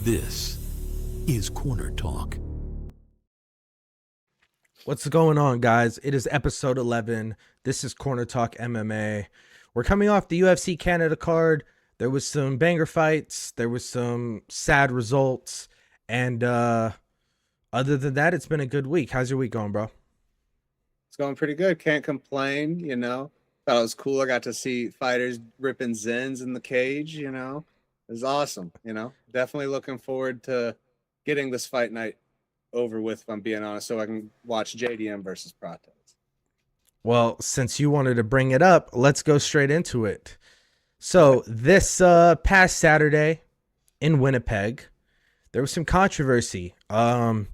This is Corner Talk. What's going on, guys? It is episode 11. This is Corner Talk MMA. We're coming off the UFC Canada card. There was some banger fights. There was some sad results. And other than that, it's been a good week. How's your week going, bro? It's going pretty good. Can't complain, Thought it was cool. I got to see fighters ripping Zens in the cage, It was awesome, Definitely looking forward to getting this fight night over with, if I'm being honest, so I can watch JDM versus Prates. Well, since you wanted to bring it up, let's go straight into it. So this past Saturday in Winnipeg, there was some controversy. Some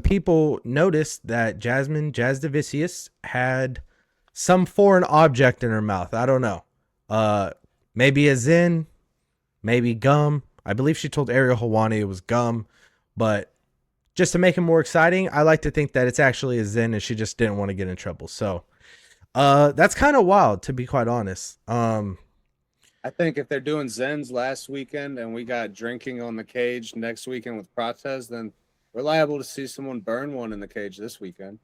people noticed that Jasmine Jasdavicius had some foreign object in her mouth. I don't know. Maybe a Zin, maybe gum. I believe she told Ariel Helwani it was gum, but just to make it more exciting, I like to think that it's actually a Zin and she just didn't want to get in trouble. So that's kind of wild, to be quite honest. I think if they're doing Zens last weekend and we got drinking on the cage next weekend with Prates, then we're liable to see someone burn one in the cage this weekend,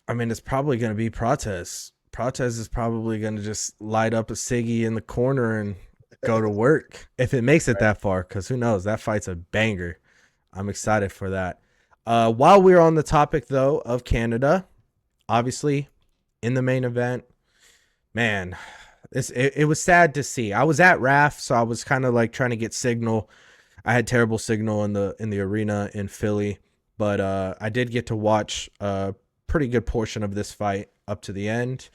I mean, it's probably going to be Prates. Prates is probably going to just light up a ciggy in the corner and go to work if it makes it that far, because who knows? That fight's a banger. I'm excited for that. While we're on the topic, though, of Canada, obviously, in the main event, man, it was sad to see. I was at RAF, so I was kind of like trying to get signal. I had terrible signal in the arena in Philly, but I did get to watch a pretty good portion of this fight up to the end.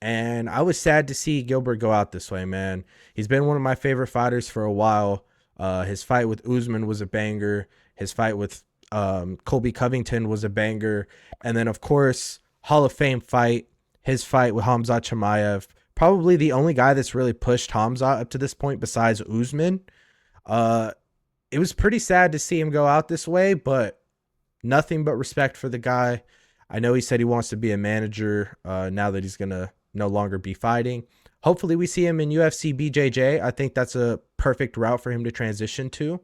And I was sad to see Gilbert go out this way, man. He's been one of my favorite fighters for a while. His fight with Usman was a banger. His fight with Colby Covington was a banger. And then, of course, Hall of Fame fight, his fight with Khamzat Chimaev. Probably the only guy that's really pushed Khamzat up to this point besides Usman. It was pretty sad to see him go out this way, but nothing but respect for the guy. I know he said he wants to be a manager now that he's going to no longer be fighting. Hopefully we see him in UFC BJJ. I think that's a perfect route for him to transition to.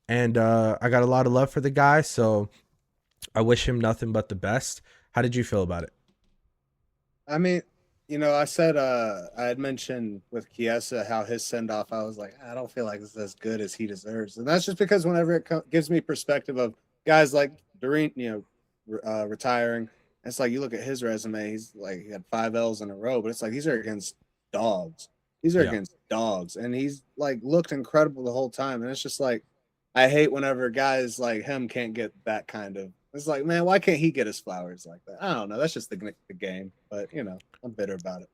And I got a lot of love for the guy, so I wish him nothing but the best. How did you feel about it? I mean, I said I had mentioned with Chiesa how his send-off, I was like, I don't feel like it's as good as he deserves. And that's just because whenever it gives me perspective of guys like Doreen, retiring, it's like you look at his resume, he's like he had 5 L's in a row, but it's like these are against dogs. These are against dogs. And he's like looked incredible the whole time. And it's just like I hate whenever guys like him can't get that kind of. It's like, man, why can't he get his flowers like that? I don't know. That's just the game. But, I'm bitter about it.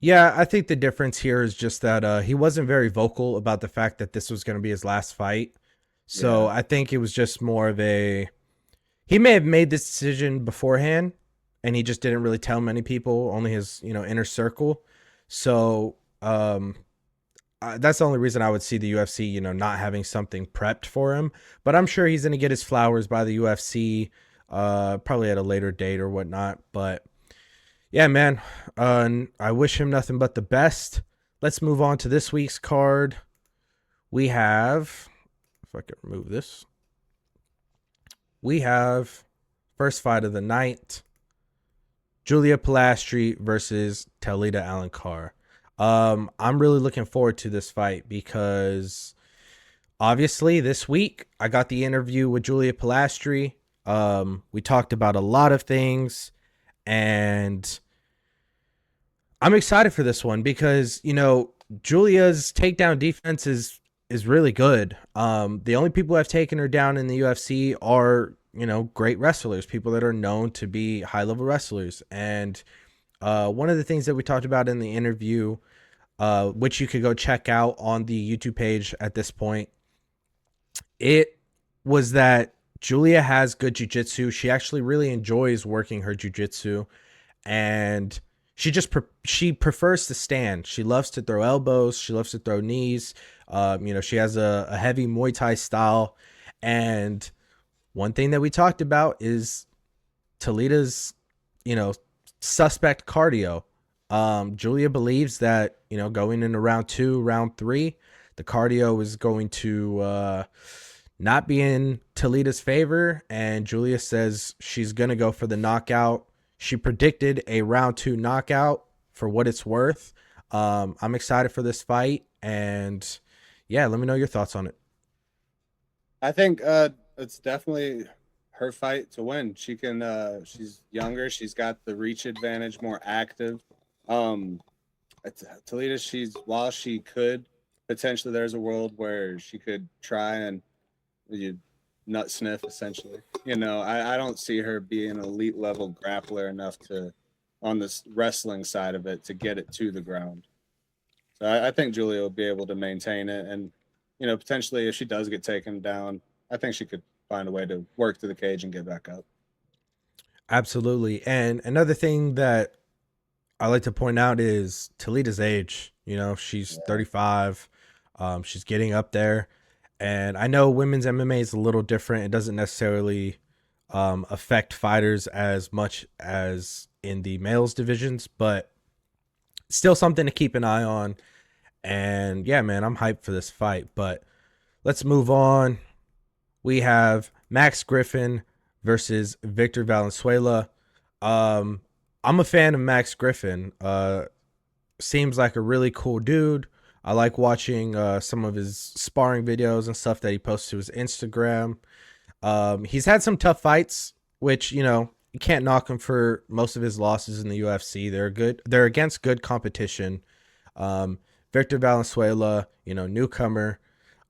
Yeah, I think the difference here is just that he wasn't very vocal about the fact that this was going to be his last fight. So I think it was just more of a... He may have made this decision beforehand, and he just didn't really tell many people, only his inner circle. So that's the only reason I would see the UFC, not having something prepped for him. But I'm sure he's going to get his flowers by the UFC, probably at a later date or whatnot. But yeah, man, I wish him nothing but the best. Let's move on to this week's card. We have, if I can remove this, we have first fight of the night, Julia Pilastri versus Talita Alencar. I'm really looking forward to this fight because obviously this week I got the interview with Julia Pilastri. We talked about a lot of things, and I'm excited for this one because, Julia's takedown defense is really good. The only people who have taken her down in the UFC are, great wrestlers, people that are known to be high-level wrestlers. And one of the things that we talked about in the interview, which you could go check out on the YouTube page at this point, it was that Julia has good jiu-jitsu. She actually really enjoys working her jiu-jitsu, and she prefers to stand. She loves to throw elbows. She loves to throw knees. She has a heavy Muay Thai style. And one thing that we talked about is Talita's, suspect cardio. Julia believes that, going into round 2, round 3, the cardio is going to not be in Talita's favor, and Julia says she's going to go for the knockout. She predicted a round 2 knockout for what it's worth. I'm excited for this fight, and yeah, let me know your thoughts on it. I think it's definitely her fight to win. She can she's younger, she's got the reach advantage, more active. Um Toledo, she's while she could potentially, there's a world where she could try and you nut sniff essentially. I don't see her being an elite level grappler enough to on this wrestling side of it to get it to the ground. So I think Julia will be able to maintain it, and potentially if she does get taken down, I think she could find a way to work through the cage and get back up. Absolutely. And another thing that I like to point out is Talita's age. She's Yeah. 35. She's getting up there. And I know women's MMA is a little different. It doesn't necessarily affect fighters as much as in the males divisions, but still something to keep an eye on. And yeah, man, I'm hyped for this fight. But let's move on. We have Max Griffin versus Victor Valenzuela. Um, I'm a fan of Max Griffin. Seems like a really cool dude. I like watching some of his sparring videos and stuff that he posts to his Instagram. He's had some tough fights, which you can't knock him for most of his losses in the UFC. They're good. They're against good competition. Victor Valenzuela, newcomer.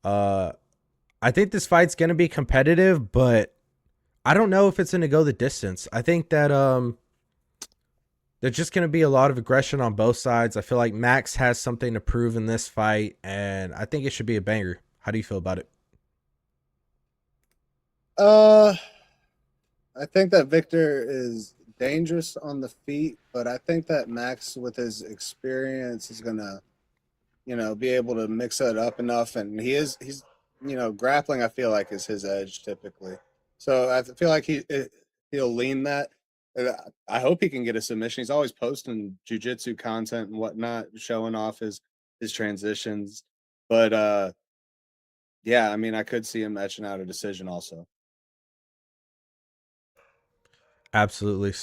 I think this fight's gonna be competitive, but I don't know if it's gonna go the distance. I think that there's just gonna be a lot of aggression on both sides. I feel like Max has something to prove in this fight, and I think it should be a banger. How do you feel about it? Uh, I think that Victor is dangerous on the feet, but I think that Max, with his experience, is gonna be able to mix it up enough. And he's grappling, I feel like, is his edge typically. So I feel like he'll lean that. I hope he can get a submission. He's always posting jujitsu content and whatnot, showing off his transitions. But yeah, I mean, I could see him etching out a decision also, Absolutely.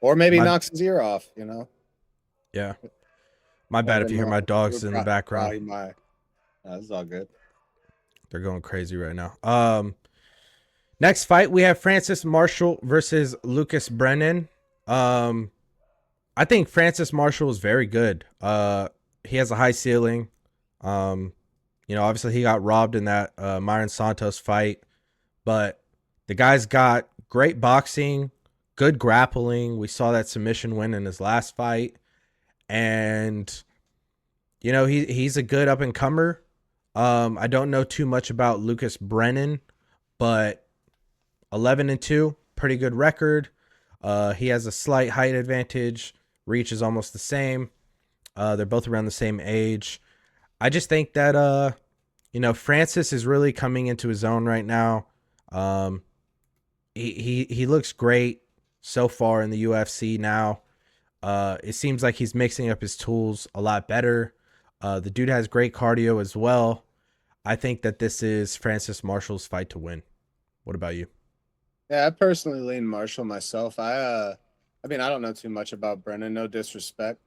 or maybe My knocks his ear off. Yeah. My One of bad if you them hear my dogs in the background. probably my. This is all good. They're going crazy right now. Next fight we have Francis Marshall versus Lucas Brennan. Um, I think Francis Marshall is very good. He has a high ceiling. Um, obviously he got robbed in that Myron Santos fight, but the guy's got great boxing, good grappling. We saw that submission win in his last fight, and he's a good up and comer. I don't know too much about Lucas Brennan, but 11-2, pretty good record. He has a slight height advantage. Reach is almost the same. They're both around the same age. I just think that Francis is really coming into his own right now. Um, he looks great so far in the UFC now. It seems like he's mixing up his tools a lot better. The dude has great cardio as well. I think that this is Francis Marshall's fight to win. What about you? Yeah, I personally lean Marshall myself. I mean, I don't know too much about Brennan. No disrespect.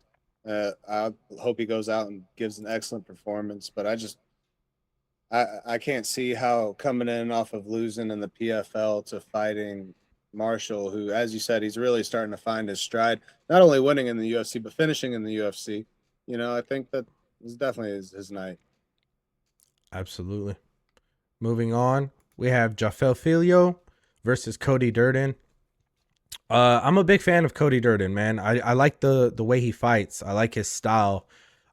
I hope he goes out and gives an excellent performance, but I can't see how coming in off of losing in the PFL to fighting Marshall, who, as you said, he's really starting to find his stride. Not only winning in the UFC, but finishing in the UFC. I think that is definitely his night. Absolutely. Moving on, we have Jafel Filio versus Cody Durden. I'm a big fan of Cody Durden, man. I like the way he fights. I like his style.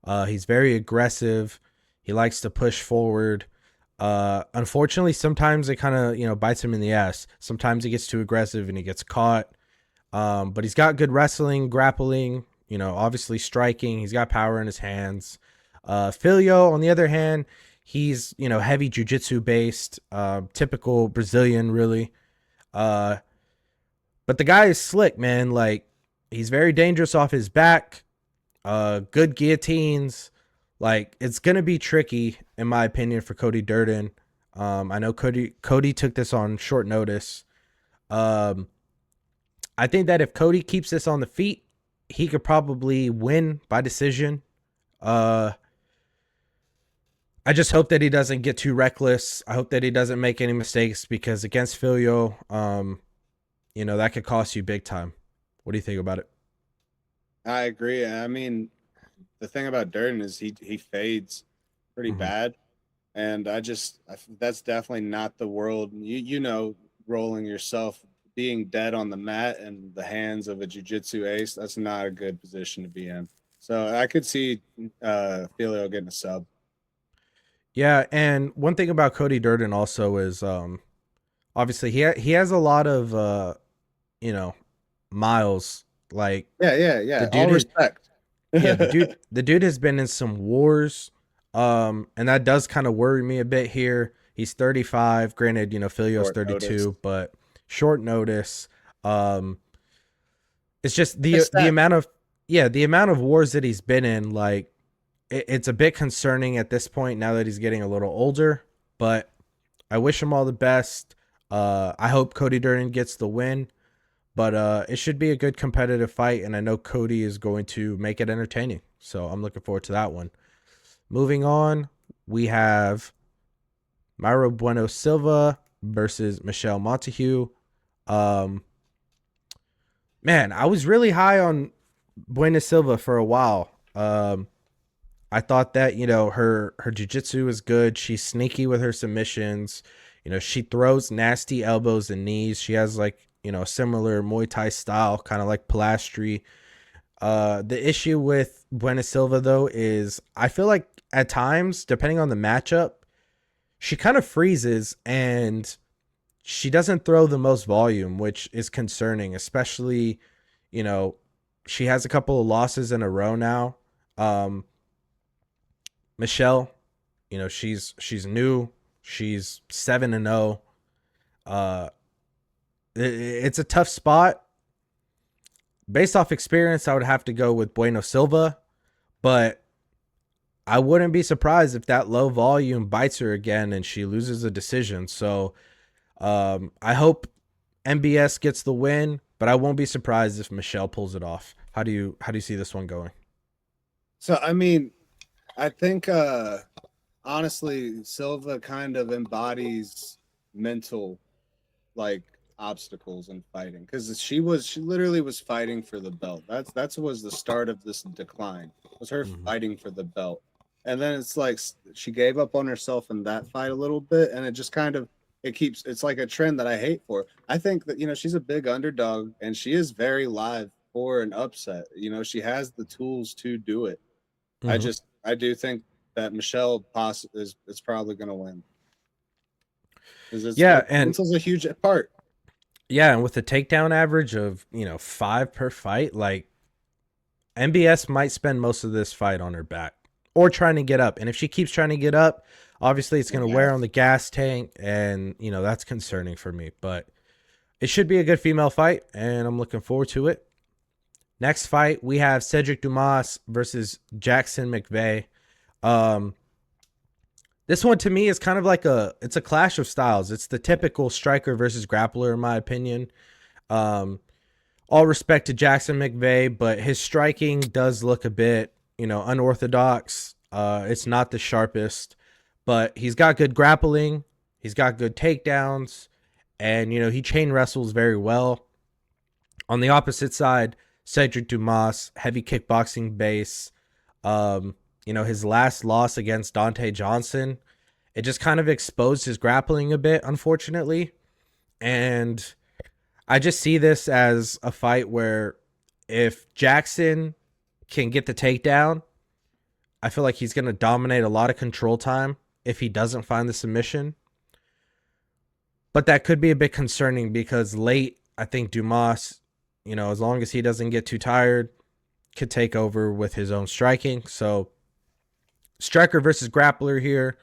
He's very aggressive. He likes to push forward. Unfortunately, sometimes it kind of bites him in the ass. Sometimes he gets too aggressive and he gets caught. But he's got good wrestling, grappling. Obviously striking. He's got power in his hands. Filio, on the other hand, he's heavy jiu-jitsu based, typical Brazilian, really. But the guy is slick, man. Like, he's very dangerous off his back. Good guillotines. Like, it's gonna be tricky, in my opinion, for Cody Durden. I know Cody took this on short notice. Um, I think that if Cody keeps this on the feet, he could probably win by decision. Uh, I just hope that he doesn't get too reckless. I hope that he doesn't make any mistakes because against Filio, that could cost you big time. What do you think about it? I agree. I mean, the thing about Durden is he fades pretty Mm-hmm. bad, and that's definitely not the world. Rolling yourself, being dead on the mat in the hands of a jiu-jitsu ace, that's not a good position to be in. So I could see Filio getting a sub. Yeah, and one thing about Cody Durden also is obviously he has a lot of you know, miles. Like the Yeah. All dude is respect. yeah, the dude has been in some wars. And that does kind of worry me a bit here. He's 35. Granted, Filio's Short notice. 32, but short notice. Um it's just It's the that. amount of the amount of wars that he's been in, like it's a bit concerning at this point now that he's getting a little older, but I wish him all the best. I hope Cody Durden gets the win, but it should be a good competitive fight, and I know Cody is going to make it entertaining. So I'm looking forward to that one. Moving on, we have Myro Bueno Silva versus Michelle Montague. Um, man, I was really high on Bueno Silva for a while. I thought that her jiu-jitsu is good. She's sneaky with her submissions. She throws nasty elbows and knees. She has like a similar Muay Thai style, kind of like Pilastri. The issue with Buena Silva though is I feel like at times, depending on the matchup, she kind of freezes and she doesn't throw the most volume, which is concerning, especially you know she has a couple of losses in a row now. Um, Michelle, she's new. She's 7-0. Uh, it's a tough spot. Based off experience, I would have to go with Bueno Silva, but I wouldn't be surprised if that low volume bites her again and she loses a decision. So I hope MBS gets the win, but I won't be surprised if Michelle pulls it off. How do you see this one going? So I mean, I think honestly, Silva kind of embodies mental like obstacles in fighting because she literally was fighting for the belt. That's was the start of this decline. Was her Mm-hmm. fighting for the belt, and then it's like she gave up on herself in that fight a little bit, and it just kind of it's like a trend that I hate for. I think that she's a big underdog and she is very live for an upset. She has the tools to do it. Mm-hmm. I do think that Michelle is probably going to win because Yeah, and mental's a huge part. yeah, and with the takedown average of 5 per fight, like MBS might spend most of this fight on her back or trying to get up. And if she keeps trying to get up, obviously it's going to wear on the gas tank. And, that's concerning for me. But it should be a good female fight. And I'm looking forward to it. Next fight, we have Cedric Dumas versus Jackson McVeigh. Um, this one to me is kind of like it's a clash of styles. It's the typical striker versus grappler, in my opinion. Um, all respect to Jackson McVeigh, but his striking does look a bit, unorthodox. It's not the sharpest, but he's got good grappling. He's got good takedowns, and he chain wrestles very well. On the opposite side, Cedric Dumas, heavy kickboxing base. His last loss against Dante Johnson, it just kind of exposed his grappling a bit, unfortunately, and I just see this as a fight where if Jackson can get the takedown, I feel like he's going to dominate a lot of control time if he doesn't find the submission. But that could be a bit concerning because late, I think Dumas, as long as he doesn't get too tired, could take over with his own striking. So striker versus grappler here.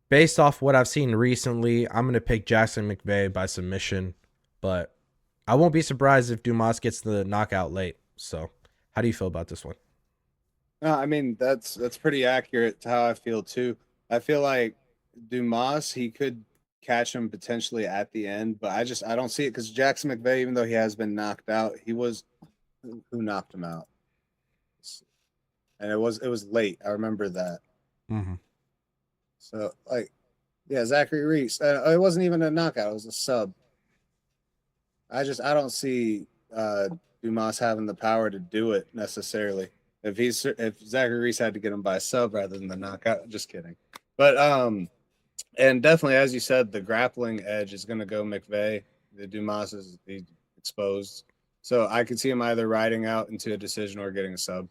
Based off what I've seen recently, I'm going to pick Jackson McVeigh by submission, but I won't be surprised if Dumas gets the knockout late. So, how do you feel about this one? No, I mean that's pretty accurate to how I feel too. I feel like Dumas, he could catch him potentially at the end, but I don't see it because Jackson McVeigh, even though he has been knocked out, he was who knocked him out, and it was late. I remember that. Mm-hmm. So like, yeah, Zachary Reese. It wasn't even a knockout; it was a sub. I don't see Dumas having the power to do it necessarily. If Zachary Reese had to get him by a sub rather than the knockout, just kidding. But and definitely, as you said, the grappling edge is going to go McVeigh. The Dumas is exposed, so I could see him either riding out into a decision or getting a sub.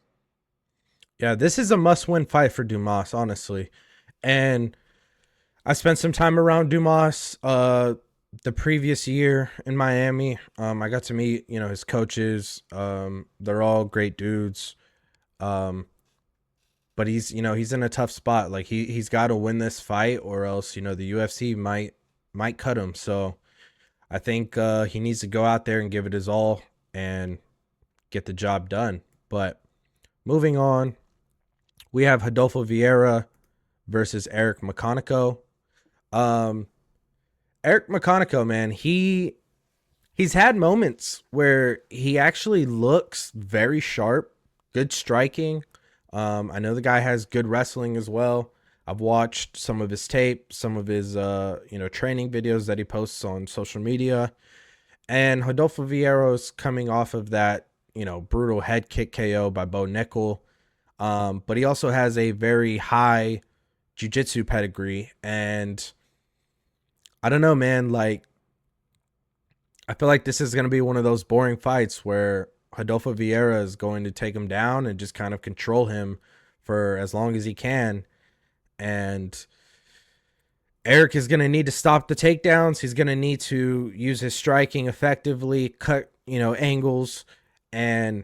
Yeah, this is a must-win fight for Dumas, honestly. And I spent some time around Dumas the previous year in Miami. I got to meet, his coaches. They're all great dudes. Um, but he's in a tough spot. Like he's got to win this fight or else, the UFC might cut him. So I think he needs to go out there and give it his all and get the job done. But moving on, we have Rodolfo Vieira versus Eric McConaughey. Um, Eric McConaughey, man, he's had moments where he actually looks very sharp, good striking. I know the guy has good wrestling as well. I've watched some of his tape, some of his training videos that he posts on social media. And Rodolfo Vieira's coming off of that, brutal head kick KO by Bo Nickel. But he also has a very high jiu-jitsu pedigree, and I don't know, man, like I feel like this is going to be one of those boring fights where Rodolfo Vieira is going to take him down and just kind of control him for as long as he can. And Eric is going to need to stop the takedowns. He's going to need to use his striking effectively, cut, angles, and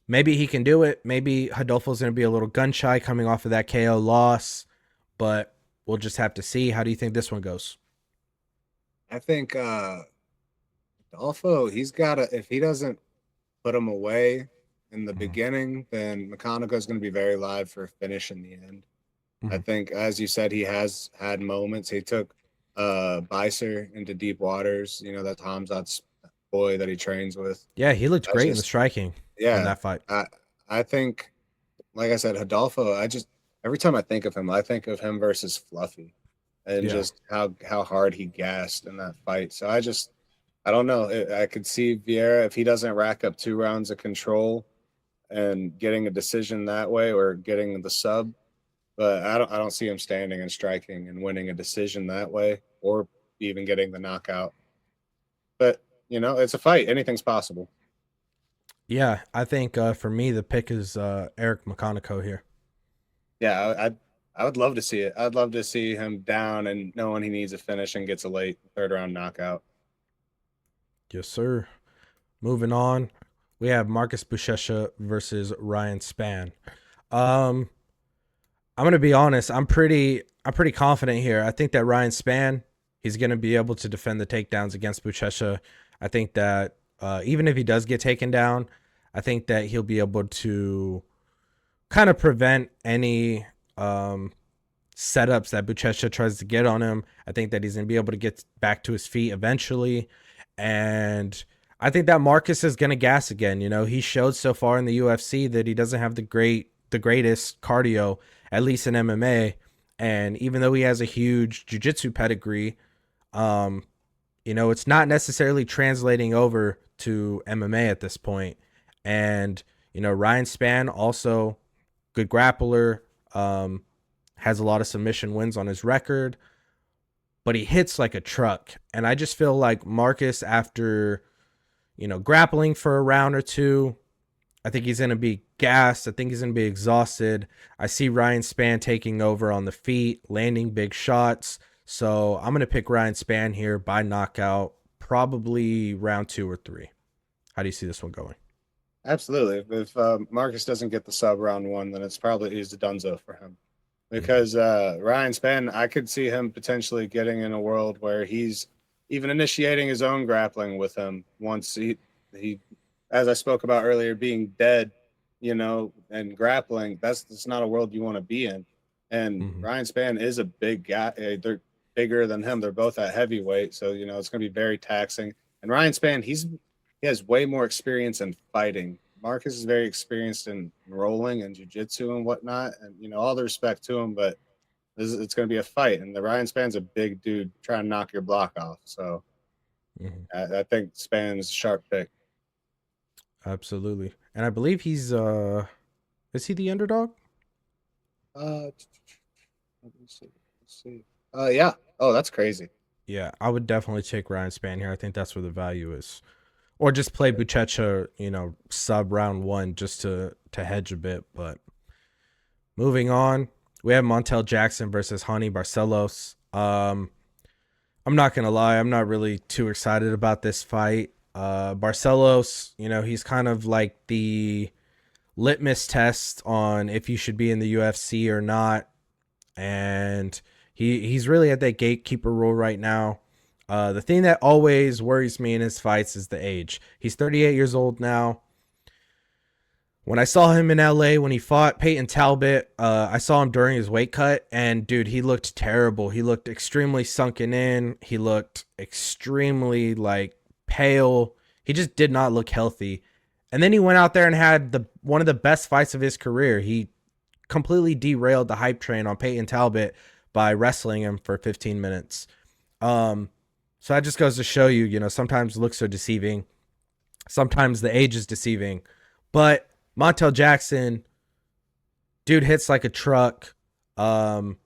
maybe he can do it. Maybe Rodolfo's going to be a little gun shy coming off of that KO loss, but we'll just have to see. How do you think this one goes? I think Rodolfo, he's got to, if he doesn't put him away in the beginning, then McConaughey is going to be very live for a finish in the end. I think, as you said, he has had moments. He took Bicer into deep waters. That's Hamzat's boy that he trains with. Yeah, he looked great in the striking in that fight. I think, like I said, Rodolfo, every time I think of him versus Fluffy and just how hard he gassed in that fight. So I don't know. I could see Vieira, if he doesn't rack up 2 rounds of control and getting a decision that way or getting the sub, but I don't see him standing and striking and winning a decision that way or even getting the knockout. But, it's a fight. Anything's possible. Yeah, I think for me, the pick is Eric McConaughey here. Yeah, I would love to see it. I'd love to see him down and knowing he needs a finish and gets a late 3rd-round knockout. Yes, sir. Moving on, we have Marcus Buchecha versus Ryan Spann. I'm gonna be honest. I'm pretty confident here. I think that Ryan Spann, he's gonna be able to defend the takedowns against Buchecha. I think that even if he does get taken down, I think that he'll be able to kind of prevent any setups that Buchecha tries to get on him. I think that he's gonna be able to get back to his feet eventually, and I think that Marcus is gonna gas again. He showed so far in the UFC that he doesn't have the greatest cardio, at least in MMA. And even though he has a huge jiu-jitsu pedigree, it's not necessarily translating over to MMA at this point. And, Ryan Spann, also good grappler, has a lot of submission wins on his record, but he hits like a truck. And I just feel like Marcus, after, grappling for a round or two, I think he's going to be gassed. I think he's going to be exhausted. I see Ryan Spann taking over on the feet, landing big shots. So I'm going to pick Ryan Spann here by knockout, probably round 2 or 3. How do you see this one going? Absolutely. If Marcus doesn't get the sub round 1, then it's probably he's a dunzo for him. Because Ryan Spann, I could see him potentially getting in a world where he's even initiating his own grappling with him once he as I spoke about earlier, being dead, and grappling, that's not a world you want to be in. And Mhm. Ryan Spann is a big guy. They're bigger than him. They're both at heavyweight, so it's going to be very taxing. And Ryan Spann, he has way more experience in fighting. Marcus is very experienced in rolling and jujitsu and whatnot, and all the respect to him, but it's going to be a fight, and the Ryan Spann's a big dude trying to knock your block off. So Mhm. I think Spann's a sharp pick. Absolutely. And I believe he's is he the underdog? Uh, let me see. Let's see. Yeah. Oh, that's crazy. Yeah, I would definitely take Ryan Spann here. I think that's where the value is. Or just play Buchecha, sub round 1 just to hedge a bit, but moving on, we have Montel Jackson versus Hani Barcelos. I'm not gonna lie, I'm not really too excited about this fight. Barcelos, he's kind of like the litmus test on if you should be in the UFC or not, and he's really at that gatekeeper role right now. The thing that always worries me in his fights is the age. He's 38 years old now. When I saw him in LA when he fought Peyton Talbot, I saw him during his weight cut, and dude, he looked terrible. He looked extremely sunken in. He looked extremely like pale. He just did not look healthy. And then he went out there and had the one of the best fights of his career. He completely derailed the hype train on Peyton Talbot by wrestling him for 15 minutes. Um, so that just goes to show you, sometimes looks are deceiving. Sometimes the age is deceiving. But Montel Jackson, dude hits like a truck. Um,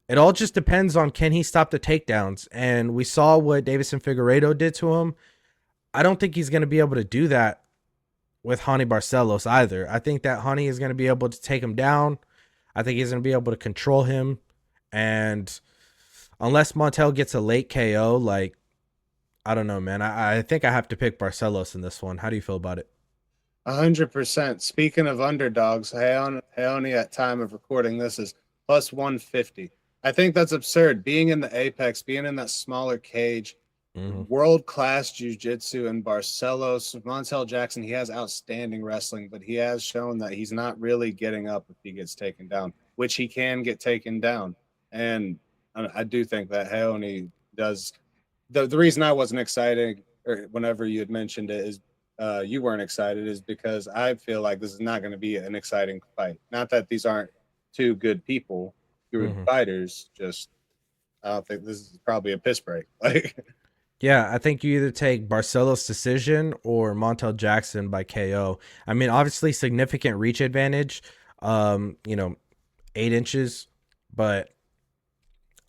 it all just depends on can he stop the takedowns. And we saw what Davison Figueiredo did to him. I don't think he's going to be able to do that with Hani Barcelos either. I think that Hani is going to be able to take him down. I think he's going to be able to control him. And unless Montel gets a late KO, like, I don't know, man. I think I have to pick Barcelos in this one. How do you feel about it? 100%. Speaking of underdogs, Heoni at time of recording this is plus 150. I think that's absurd. Being in the apex, being in that smaller cage, Mm-hmm. world class jujitsu in Barcelos, Montel Jackson, he has outstanding wrestling, but he has shown that he's not really getting up if he gets taken down, which he can get taken down. And I do think that Heoni does. The reason I wasn't excited, or whenever you had mentioned it, is you weren't excited, is because I feel like this is not going to be an exciting fight. Not that these aren't two good people, good Mm-hmm. fighters. Just I don't think this is probably a piss break. Like Yeah, I think you either take Barcelos decision or Montel Jackson by KO. I mean, obviously significant reach advantage, 8 inches, but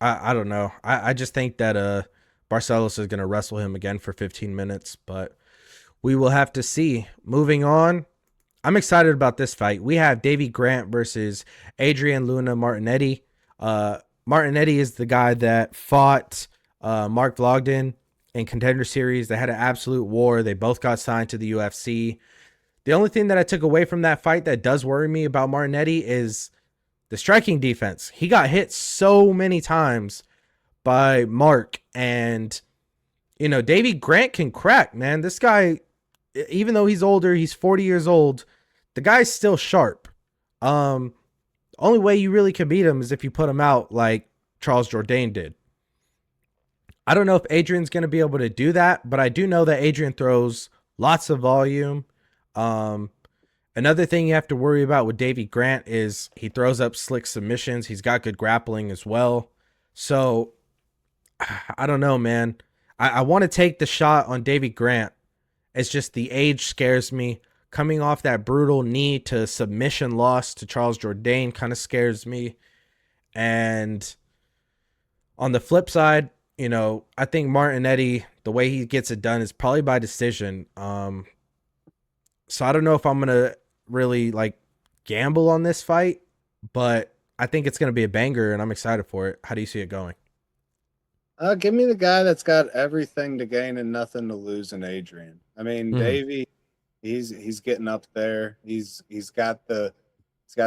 I don't know. I just think that Barcelos is gonna wrestle him again for 15 minutes, but we will have to see. Moving on. I'm excited about this fight. We have Davy Grant versus Adrian Luna Martinetti. Martinetti is the guy that fought Mark Vlogden in Contender Series. They had an absolute war. They both got signed to the UFC. The only thing that I took away from that fight that does worry me about Martinetti is the striking defense. He got hit so many times by Mark, and Davy Grant can crack, man. This guy, even though he's older, he's 40 years old. The guy's still sharp. Um, only way you really can beat him is if you put him out like Charles Jourdain did. I don't know if Adrian's going to be able to do that, but I do know that Adrian throws lots of volume. Um, Another thing you have to worry about with Davy Grant is he throws up slick submissions. He's got good grappling as well. So I don't know, man. I want to take the shot on Davy Grant. It's just the age scares me. Coming off that brutal knee to submission loss to Charles Jourdain kind of scares me. And on the flip side, I think Martinetti, the way he gets it done is probably by decision. So I don't know if I'm gonna really like gamble on this fight, but I think it's gonna be a banger, and I'm excited for it. How do you see it going? give me the guy that's got everything to gain and nothing to lose in Adrian. I mean, Mm-hmm. Davey, he's getting up there. He's got the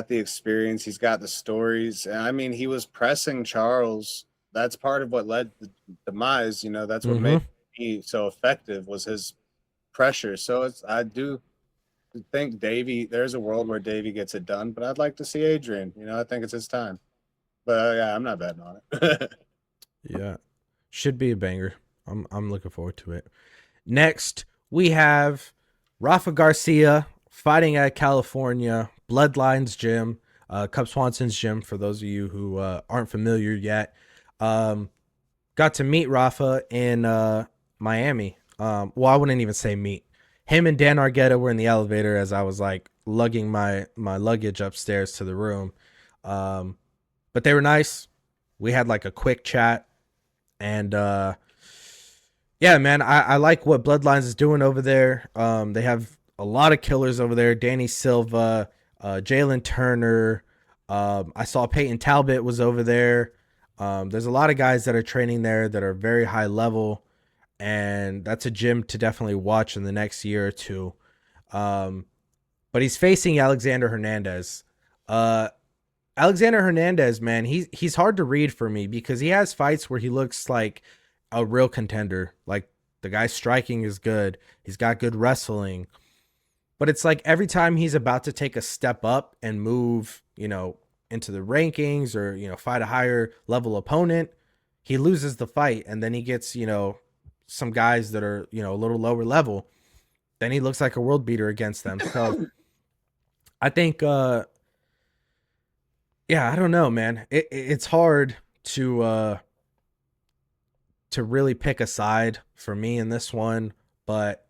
experience. He's got the stories. And I mean, he was pressing Charles. That's part of what led to the demise. That's what Mm-hmm. made he so effective was his pressure. So I do think Davey. There's a world where Davey gets it done, but I'd like to see Adrian. I think it's his time. But yeah, I'm not betting on it. Yeah. Should be a banger. I'm looking forward to it. Next, we have Rafa Garcia fighting at California Bloodlines Gym, Cub Swanson's gym. For those of you who aren't familiar yet, got to meet Rafa in Miami. Well, I wouldn't even say meet. Him and Dan Argueta were in the elevator as I was like lugging my luggage upstairs to the room. But they were nice. We had like a quick chat, and yeah, man, I like what Bloodlines is doing over there. They have a lot of killers over there. Danny Silva, Jalen Turner. I saw Peyton Talbot was over there. There's a lot of guys that are training there that are very high level, and that's a gym to definitely watch in the next year or two. But he's facing Alexander Hernandez. Alexander Hernandez, man, he's hard to read for me because he has fights where he looks like a real contender. Like the guy's striking is good. He's got good wrestling. But it's like every time he's about to take a step up and move, into the rankings or, fight a higher level opponent, he loses the fight. And then he gets, some guys that are, a little lower level. Then he looks like a world beater against them. So I think, yeah, I don't know, man. It's hard to really pick a side for me in this one, but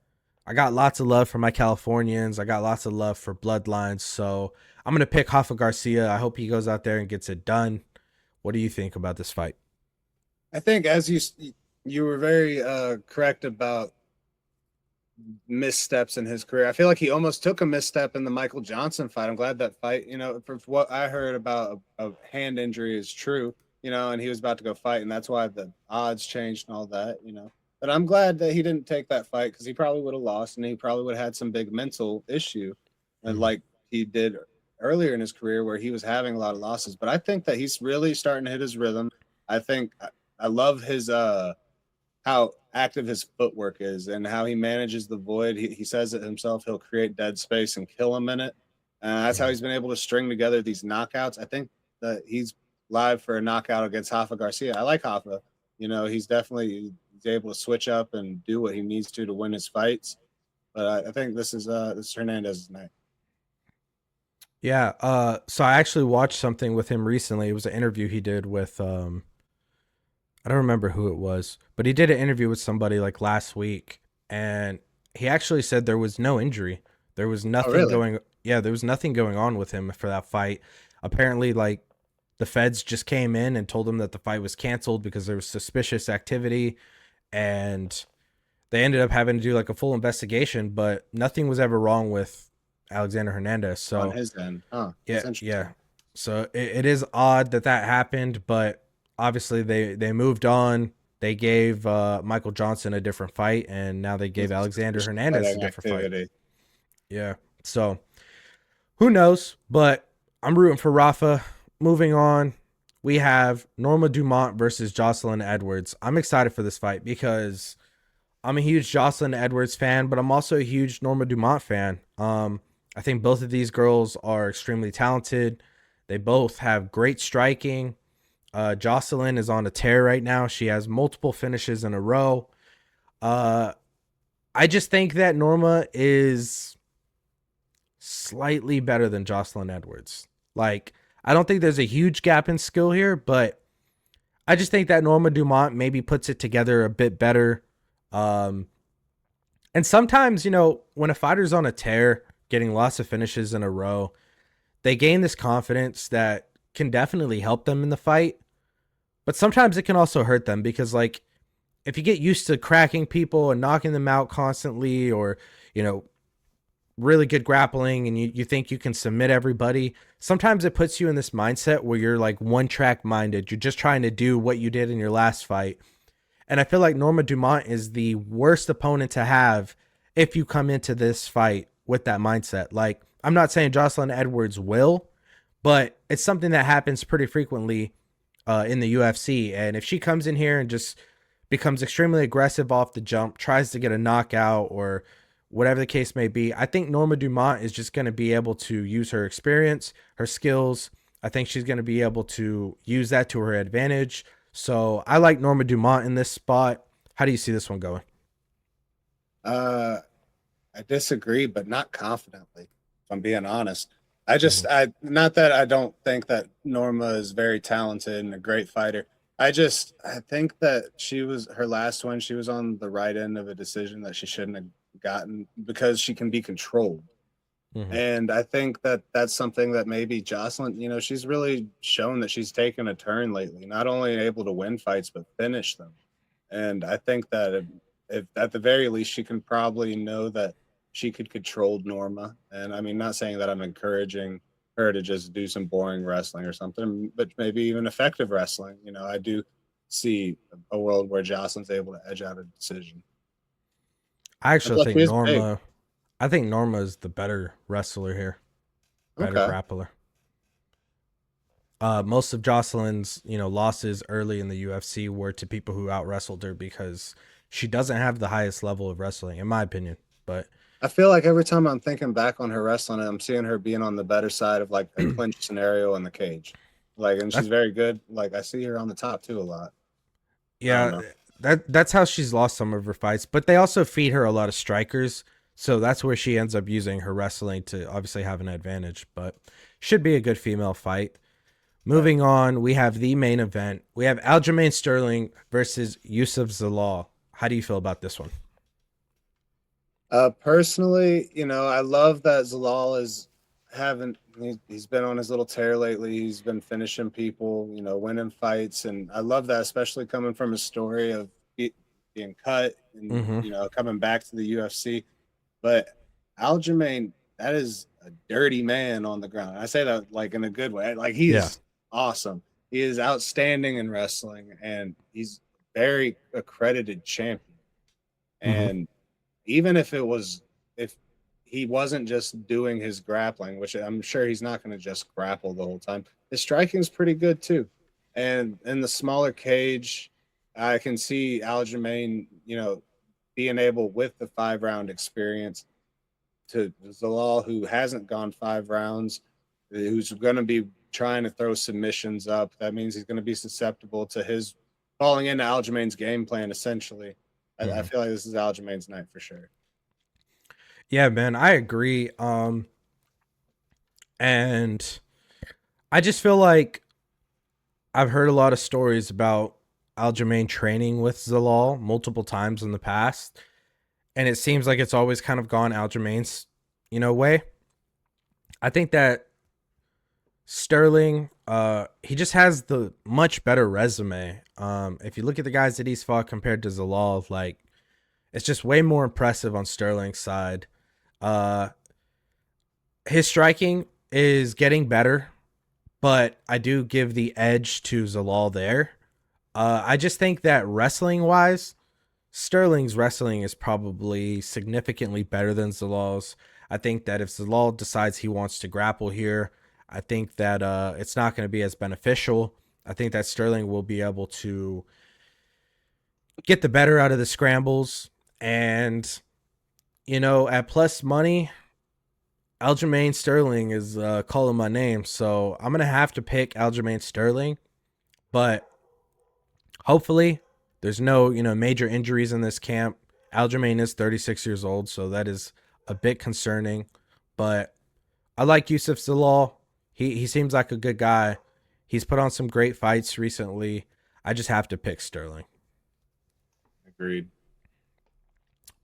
I got lots of love for my Californians. I got lots of love for Bloodlines, so I'm gonna pick Rafa Garcia. I hope he goes out there and gets it done. What do you think about this fight? I think as you were very correct about missteps in his career. I feel like he almost took a misstep in the Michael Johnson fight. I'm glad that fight, for what I heard about a hand injury is true, and he was about to go fight, and that's why the odds changed and all that. But I'm glad that he didn't take that fight because he probably would have lost and he probably would have had some big mental issue, and like he did earlier in his career where he was having a lot of losses. But I think that he's really starting to hit his rhythm. I think I love his how active his footwork is and how he manages the void. He says it himself. He'll create dead space and kill him in it. That's how he's been able to string together these knockouts. I think that he's live for a knockout against Rafa Garcia. I like Rafa. He's definitely able to switch up and do what he needs to win his fights. But I think this is Hernandez's night. Yeah. So I actually watched something with him recently. It was an interview he did with I don't remember who it was, but he did an interview with somebody like last week, and he actually said there was no injury. There was nothing really? there was nothing going on with him for that fight. Apparently, like the feds just came in and told him that the fight was canceled because there was suspicious activity, and they ended up having to do like a full investigation, but nothing was ever wrong with Alexander Hernandez. On So his end. Huh. yeah, That's interesting. yeah. So it is odd that happened, but obviously they moved on. They gave Michael Johnson a different fight, and now they gave Alexander Hernandez a Fighting different fight. activity. Yeah. So who knows? But I'm rooting for Rafa. Moving on, we have Norma Dumont versus Jocelyn Edwards. I'm excited for this fight because I'm a huge Jocelyn Edwards fan, but I'm also a huge Norma Dumont fan. I think both of these girls are extremely talented. They both have great striking. Jocelyn is on a tear right now. She has multiple finishes in a row. I just think that Norma is slightly better than Jocelyn Edwards. Like, I don't think there's a huge gap in skill here, but I just think that Norma Dumont maybe puts it together a bit better. And sometimes, when a fighter's on a tear, getting lots of finishes in a row, they gain this confidence that can definitely help them in the fight. But sometimes it can also hurt them because, like, if you get used to cracking people and knocking them out constantly, or, really good grappling, and you think you can submit everybody, sometimes it puts you in this mindset where you're like one track minded. You're just trying to do what you did in your last fight. And I feel like Norma Dumont is the worst opponent to have if you come into this fight with that mindset. Like, I'm not saying Jocelyn Edwards will, but it's something that happens pretty frequently in the UFC. And if she comes in here and just becomes extremely aggressive off the jump, tries to get a knockout or whatever the case may be, I think Norma Dumont is just going to be able to use her experience, her skills, I think she's going to be able to use that to her advantage. So I like Norma Dumont in this spot. How do you see this one going? Uh, I disagree, but not confidently. If I'm being honest, I Mhm. just, I not that I don't think that Norma is very talented and a great fighter. I think that she was her last one. She was on the right end of a decision that she shouldn't have gotten because she can be controlled. Mhm. And I think that that's something that maybe Jocelyn, she's really shown that she's taken a turn lately, not only able to win fights, but finish them. And I think that if at the very least, she can probably know that she could control Norma. And I mean, not saying that I'm encouraging her to just do some boring wrestling or something, but maybe even effective wrestling. I do see a world where Jocelyn's able to edge out a decision. I And actually plus, think she is big. Norma. I think Norma is the better wrestler here, better Okay. grappler. Most of Jocelyn's, losses early in the UFC were to people who out wrestled her because she doesn't have the highest level of wrestling, in my opinion. But I feel like every time I'm thinking back on her wrestling, I'm seeing her being on the better side of like a clinch scenario in the cage. Like, and she's that's very good. Like, I see her on the top too a lot. I don't yeah, know. that's how she's lost some of her fights. But they also feed her a lot of strikers, so that's where she ends up using her wrestling to obviously have an advantage. But should be a good female fight. Right. Moving on, we have the main event. We have Aljamain Sterling versus Youssef Zalal. How do you feel about this one? Personally, I love that Zalal is having he's been on his little tear lately. He's been finishing people, winning fights, and I love that, especially coming from a story of being cut and Mm-hmm. coming back to the UFC. But Aljamain, that is a dirty man on the ground. I say that like in a good way. Like he Yeah. is awesome. He is outstanding in wrestling, and he's very accredited champion. Mm-hmm. And even if he wasn't just doing his grappling, which I'm sure he's not going to just grapple the whole time, his striking is pretty good too. And in the smaller cage, I can see Aljamain, being able with the 5 round experience to Zalal, who hasn't gone 5 rounds, who's going to be trying to throw submissions up. That means he's going to be susceptible to his falling into Aljamain's game plan. Essentially, I Mm-hmm. feel like this is Aljamain's night for sure. Yeah, man, I agree. And I just feel like I've heard a lot of stories about Aljamain training with Zalal multiple times in the past, and it seems like it's always kind of gone Aljamain's, way. I think that Sterling, he just has the much better resume. If you look at the guys that he's fought compared to Zalal, like it's just way more impressive on Sterling's side. Uh, his striking is getting better, but I do give the edge to Zalal there. I just think that wrestling wise, Sterling's wrestling is probably significantly better than Zalal's. I think that if Zalal decides he wants to grapple here, I think that it's not going to be as beneficial. I think that Sterling will be able to get the better out of the scrambles. And, at plus money, Aljamain Sterling is calling my name. So I'm going to have to pick Aljamain Sterling. But hopefully, there's no major injuries in this camp. Aljamain is 36 years old, so that is a bit concerning. But I like Youssef Zalal. He seems like a good guy. He's put on some great fights recently. I just have to pick Sterling. Agreed.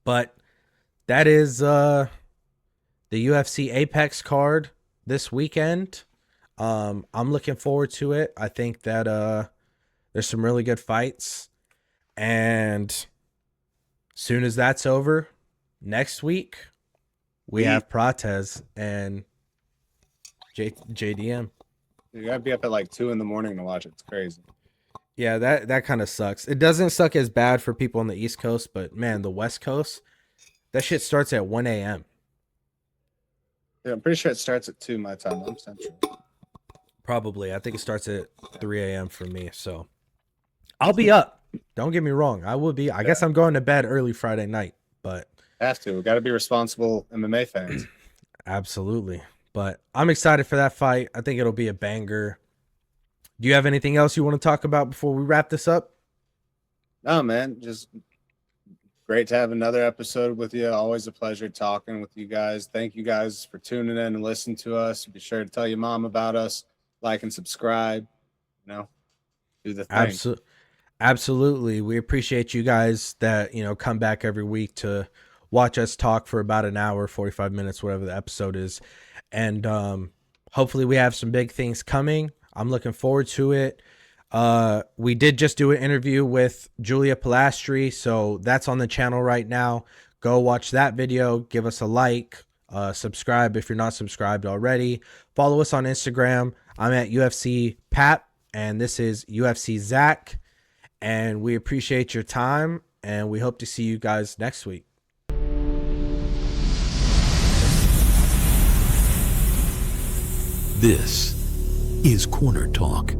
But that is the UFC Apex card this weekend. I'm looking forward to it. I think that there's some really good fights. And soon as that's over, next week we Heat. have Prates and JDM. You gotta be up at like 2 in the morning to watch it. It's crazy. Yeah, that kind of sucks. It doesn't suck as bad for people on the East Coast, but man, the West Coast, that shit starts at 1 a.m. Yeah, I'm pretty sure it starts at 2 my time. I'm central. Probably. I think it starts at 3 a.m. for me. So I'll be up. Don't get me wrong. I will be. I Yeah, guess I'm going to bed early Friday night, but have to. We got to be responsible MMA fans. absolutely. But I'm excited for that fight. I think it'll be a banger. Do you have anything else you want to talk about before we wrap this up? No, man, just great to have another episode with you. Always a pleasure talking with you guys. Thank you guys for tuning in and listening to us. Be sure to tell your mom about us, like and subscribe. You know, do the thing. Absolutely. We appreciate you guys that, come back every week to watch us talk for about an hour, 45 minutes, whatever the episode is. And hopefully we have some big things coming. I'm looking forward to it. We did just do an interview with Julia Pilastri, so that's on the channel right now. Go watch that video. Give us a like. Subscribe if you're not subscribed already. Follow us on Instagram. I'm at UFC Pat, and this is UFC Zach. And we appreciate your time, and we hope to see you guys next week. This is Corner Talk.